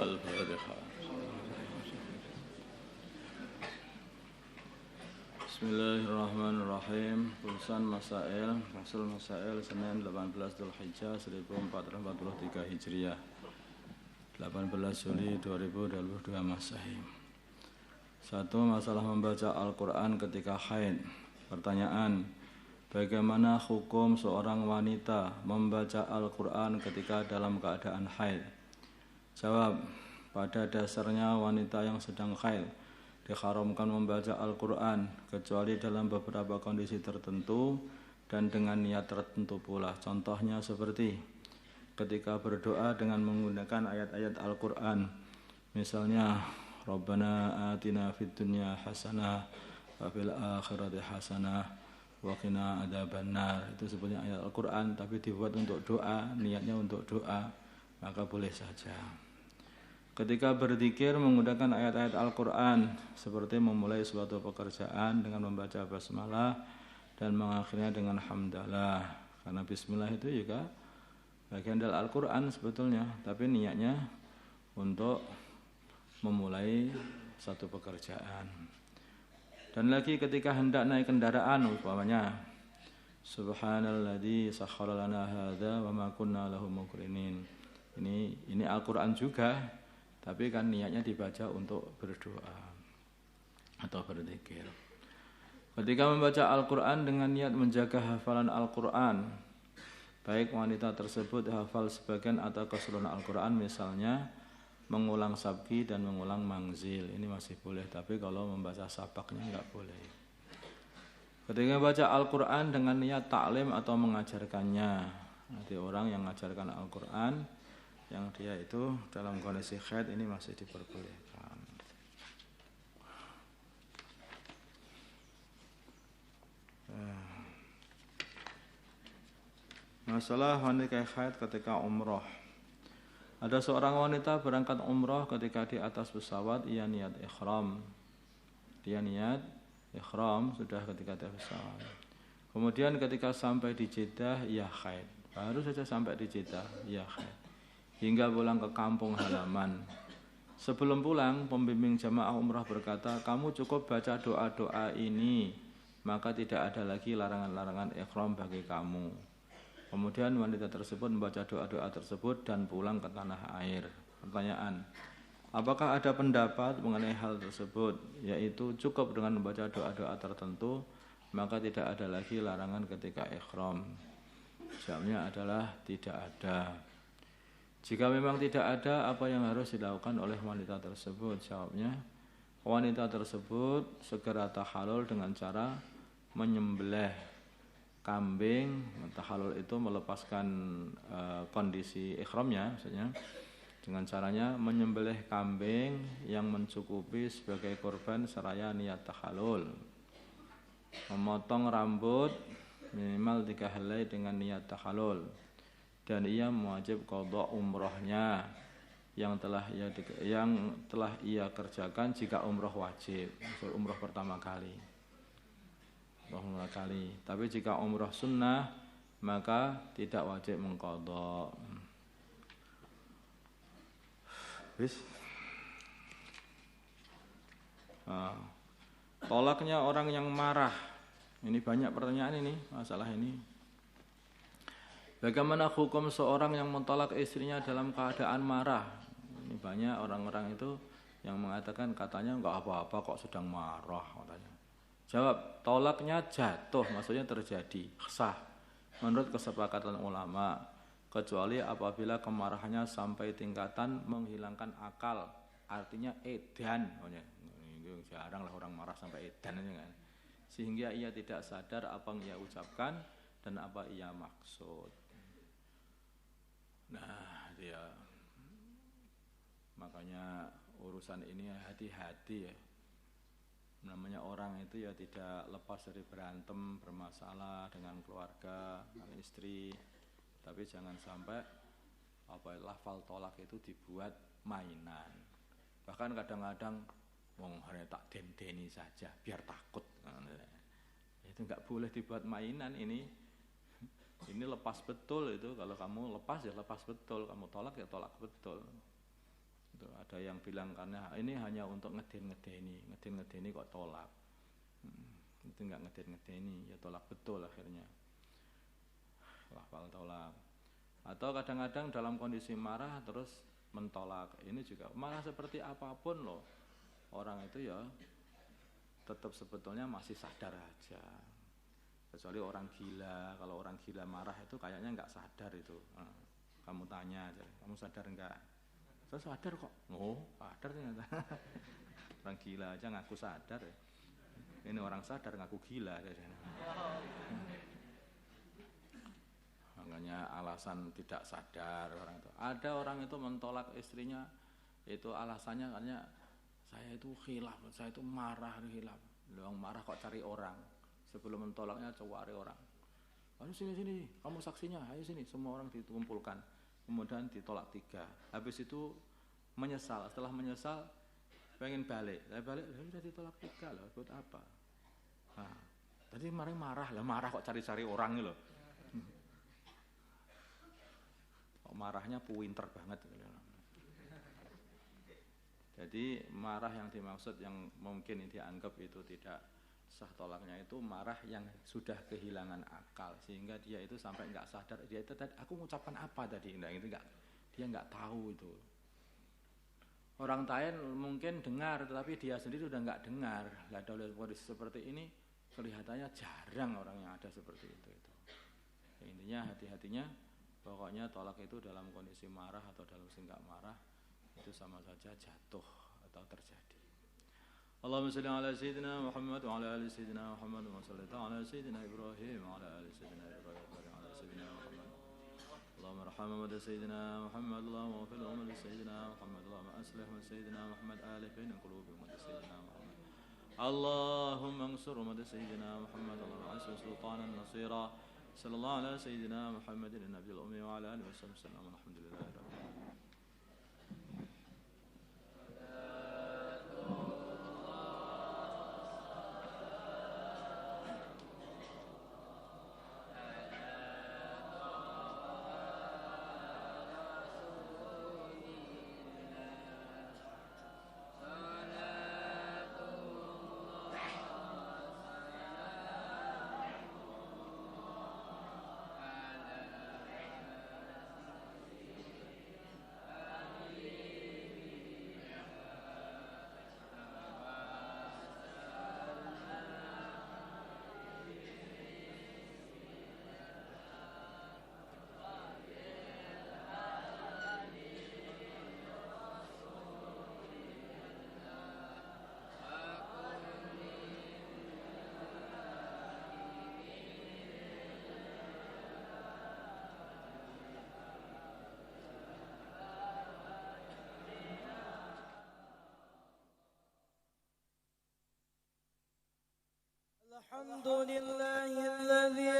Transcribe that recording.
Al-Fatihah. Bismillahirrahmanirrahim. Tulisan Masail, Fasul Masail, Senin 18 Dzulhijjah 1443 Hijriah, 18 Juli 2022 Masehi. 1. Masalah membaca Al-Quran ketika haid. Pertanyaan: bagaimana hukum seorang wanita membaca Al-Quran ketika dalam keadaan haid? Jawab: pada dasarnya wanita yang sedang haid diharamkan membaca Al-Quran kecuali dalam beberapa kondisi tertentu dan dengan niat tertentu pula. Contohnya seperti ketika berdoa dengan menggunakan ayat-ayat Al-Quran, misalnya Rabbana atina fid dunya hasanah wa fil akhirati hasanah wa qina adzabannar. Itu sebutnya ayat Al-Quran tapi dibuat untuk doa, niatnya untuk doa, maka boleh saja. Ketika berzikir menggunakan ayat-ayat Al-Quran, seperti memulai suatu pekerjaan dengan membaca basmalah dan mengakhirinya dengan hamdalah. Karena bismillah itu juga bagian dari Al-Quran sebetulnya, tapi niatnya untuk memulai satu pekerjaan. Dan lagi ketika hendak naik kendaraan, umpamanya Subhanalladzi sakhkhara lana hadza wa ma kunna lahu muqrinin. Ini Al-Quran juga, tapi kan niatnya dibaca untuk berdoa atau berzikir. Ketika membaca Al-Quran dengan niat menjaga hafalan Al-Quran, baik wanita tersebut hafal sebagian atau keseluruhan Al-Quran, misalnya mengulang sabki dan mengulang mangzil, ini masih boleh, tapi kalau membaca sabaknya enggak boleh. Ketika membaca Al-Quran dengan niat taklim atau mengajarkannya, ada orang yang mengajarkan Al-Quran yang dia itu dalam kondisi haid, ini masih diperbolehkan. Masalah wanita haid ketika umroh. Ada seorang wanita berangkat umroh, ketika di atas pesawat ia niat ikhram. Dia niat ikhram sudah ketika di pesawat. Kemudian ketika sampai di Jeddah ia haid. Baru saja sampai di Jeddah ia haid, hingga pulang ke kampung halaman. Sebelum pulang, pembimbing jamaah umrah berkata, kamu cukup baca doa-doa ini, maka tidak ada lagi larangan-larangan ikhram bagi kamu. Kemudian wanita tersebut membaca doa-doa tersebut dan pulang ke tanah air. Pertanyaan: apakah ada pendapat mengenai hal tersebut, yaitu cukup dengan membaca doa-doa tertentu, maka tidak ada lagi larangan ketika ikhram? Jawabnya adalah tidak ada. Jika memang tidak ada, apa yang harus dilakukan oleh wanita tersebut? Jawabnya, wanita tersebut segera tahalul dengan cara menyembelih kambing. Tahalul itu melepaskan kondisi ikhramnya, maksudnya dengan caranya menyembelih kambing yang mencukupi sebagai korban seraya niat tahalul, memotong rambut minimal 3 helai dengan niat tahalul, dan ia wajib qadha umrohnya yang telah ia kerjakan jika umroh wajib, umroh pertama kali. Tapi jika umroh sunnah maka tidak wajib mengqadha. Tolaknya orang yang marah. Ini banyak pertanyaan ini, masalah ini. Bagaimana hukum seorang yang mentolak istrinya dalam keadaan marah? Ini banyak orang-orang itu yang mengatakan katanya enggak apa-apa kok sedang marah katanya. Jawab: tolaknya jatuh, maksudnya terjadi, sah menurut kesepakatan ulama, kecuali apabila kemarahannya sampai tingkatan menghilangkan akal, artinya edan. Jarang lah orang marah sampai edan kan. Sehingga ia tidak sadar apa yang ia ucapkan dan apa ia maksud. Nah, dia makanya urusan ini hati-hati ya. Namanya orang itu ya tidak lepas dari berantem, bermasalah dengan keluarga, dengan istri, tapi jangan sampai lafal tolak itu dibuat mainan. Bahkan kadang-kadang hanya tak deni saja biar takut. Itu enggak boleh dibuat mainan ini. Ini lepas betul itu. Kalau kamu lepas ya lepas betul, kamu tolak ya tolak betul. Tuh, ada yang bilang karena ini hanya untuk ngeden-ngedeni kok tolak. Itu enggak ngeden-ngedeni, ya tolak betul akhirnya. Lafal tolak. Atau kadang-kadang dalam kondisi marah terus mentolak. Ini juga marah seperti apapun loh. Orang itu ya tetap sebetulnya masih sadar aja. Kecuali orang gila, kalau orang gila marah itu kayaknya enggak sadar itu. Kamu tanya aja, kamu sadar enggak? Saya sadar kok. Oh, sadar ternyata. Orang gila aja ngaku sadar ya. Ini orang sadar ngaku gila. Makanya alasan tidak sadar orang itu. Ada orang itu mentolak istrinya, itu alasannya katanya saya itu khilaf, saya itu marah khilaf. Yang marah kok cari orang. Sebelum mentolaknya cari orang. Ayo sini, kamu saksinya, ayo sini. Semua orang dikumpulkan. Kemudian ditolak 3. Habis itu menyesal. Setelah menyesal pengen balik. Saya balik, sudah ditolak 3 loh. Buat apa? Nah, tadi marah lah, marah kok cari-cari orang loh. Kok marahnya pinter banget. Jadi marah yang dimaksud yang mungkin dianggap itu tidak sah tolaknya itu marah yang sudah kehilangan akal sehingga dia itu sampai enggak sadar dia itu tadi aku mengucapkan apa tadi itu enggak, dia enggak tahu itu. Orang lain mungkin dengar tetapi dia sendiri sudah enggak dengar. Lah dalam kondisi seperti ini kelihatannya jarang orang yang ada seperti itu. Ya, intinya hati-hatinya pokoknya tolak itu dalam kondisi marah atau dalam enggak marah itu sama saja jatuh atau terjadi. Allahumma salli ala sayyidina Muhammad wa ala ali sayyidina Muhammad wa salli ala sayyidina Ibrahim wa ala ali sayyidina Ibrahim wa ala sayyidina Muhammad. Allahumma arham wa sayyidina Muhammad, Allahumma ighfir li sayyidina Muhammad, Allahumma aslih wa sayyidina Muhammad alifin qulubi wa sayyidina Muhammad. Allahumma ansur wa sayyidina Muhammad, Allahumma ansur sultanan nasira. Sallallahu ala sayyidina Muhammadin nabiyil ummi wa ala alihi wa sallam. Alhamdulillahi rabbil alamin. الحمد لله الذي